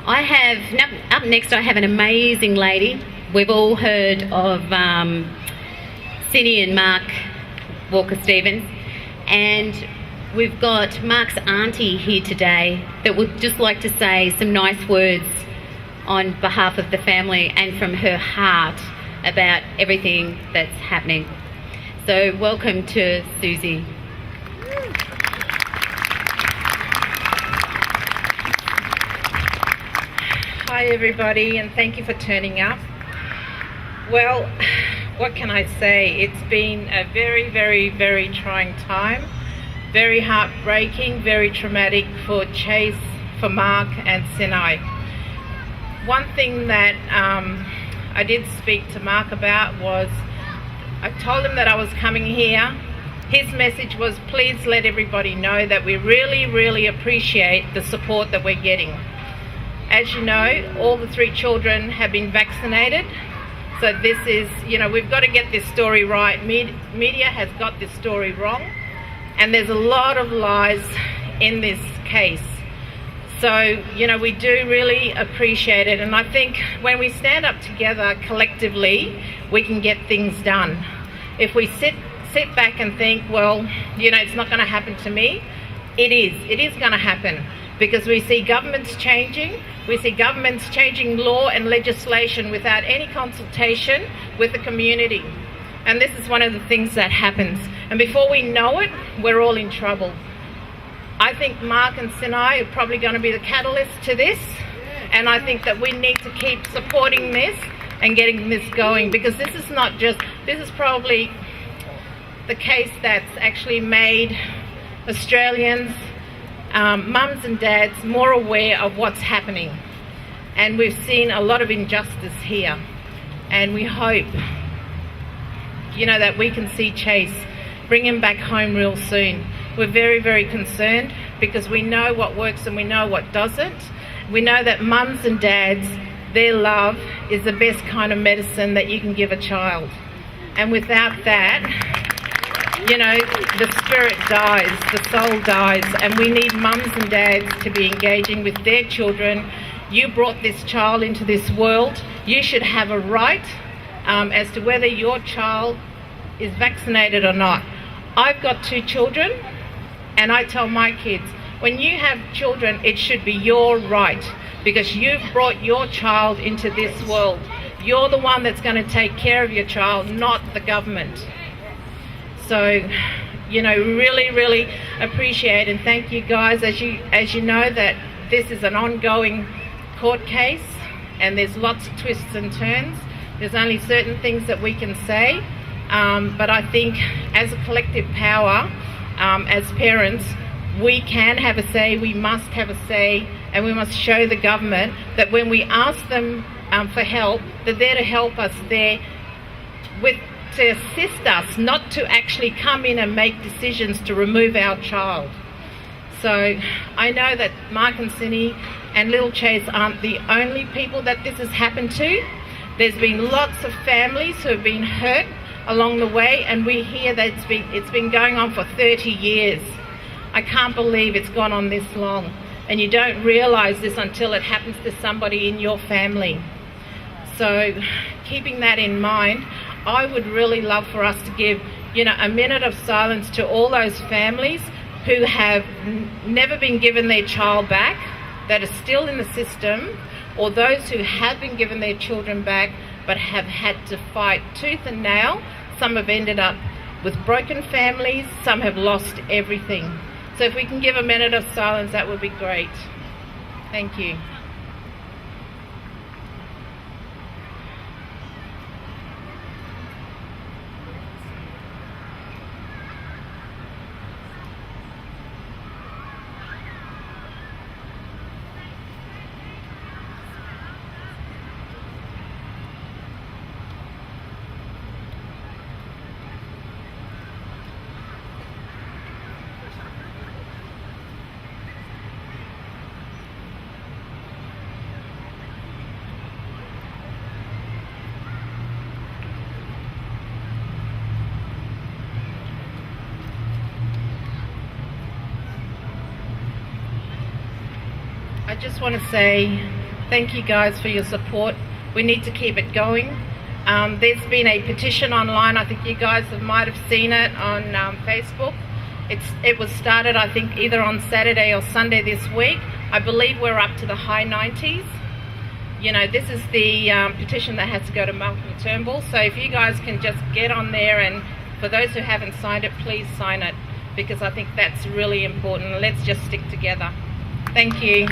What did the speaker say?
Up next I have an amazing lady. We've all heard of Cini and Marc Walker-Stevens, and we've got Marc's auntie here today that would just like to say some nice words on behalf of the family and from her heart about everything that's happening. So welcome to Suzy. Hi everybody, and thank you for turning up. Well, what can I say? It's been a very, very, very trying time. Very heartbreaking, very traumatic for Chase, for Marc and Cini. One thing that I did speak to Marc about was, I told him that I was coming here. His message was, please let everybody know that we really, really appreciate the support that we're getting. As you know, all the 3 children have been vaccinated. So this is, we've got to get this story right. Media has got this story wrong. And there's a lot of lies in this case. So, we do really appreciate it. And I think when we stand up together collectively, we can get things done. If we sit back and think, well, it's not going to happen to me, it is going to happen. Because we see governments changing, law and legislation without any consultation with the community. And this is one of the things that happens. And before we know it, we're all in trouble. I think Marc and Cini are probably going to be the catalyst to this. And I think that we need to keep supporting this and getting this going, because this is probably the case that's actually made Australians, mums and dads, more aware of what's happening. And we've seen a lot of injustice here. And we hope, that we can see Chase, bring him back home real soon. We're very, very concerned because we know what works and we know what doesn't. We know that mums and dads, their love is the best kind of medicine that you can give a child. And without that, the spirit dies, the soul dies, and we need mums and dads to be engaging with their children. You brought this child into this world. You should have a right as to whether your child is vaccinated or not. I've got 2 children, and I tell my kids, when you have children, it should be your right, because you've brought your child into this world. You're the one that's going to take care of your child, not the government. So, really, really appreciate and thank you guys. As you know, that this is an ongoing court case and there's lots of twists and turns. There's only certain things that we can say, but I think as a collective power, as parents, we can have a say, we must have a say, and we must show the government that when we ask them for help, they're there to help us, to assist us, not to actually come in and make decisions to remove our child. So I know that Marc and Cini and little Chase aren't the only people that this has happened to. There's been lots of families who have been hurt along the way, and we hear that it's been going on for 30 years. I can't believe it's gone on this long, and you don't realise this until it happens to somebody in your family. So keeping that in mind, I would really love for us to give, a minute of silence to all those families who have never been given their child back, that are still in the system, or those who have been given their children back but have had to fight tooth and nail. Some have ended up with broken families, some have lost everything. So if we can give a minute of silence, that would be great. Thank you. I just want to say Thank you guys for your support. We need to keep it going. There's been a petition online. I think you guys might have seen it on Facebook. It was started, I think, either on Saturday or Sunday this week. I believe we're up to the high 90s. You know, this is the petition that has to go to Malcolm Turnbull. So if you guys can just get on there, and for those who haven't signed it, please sign it, because I think that's really important. Let's just stick together. Thank you.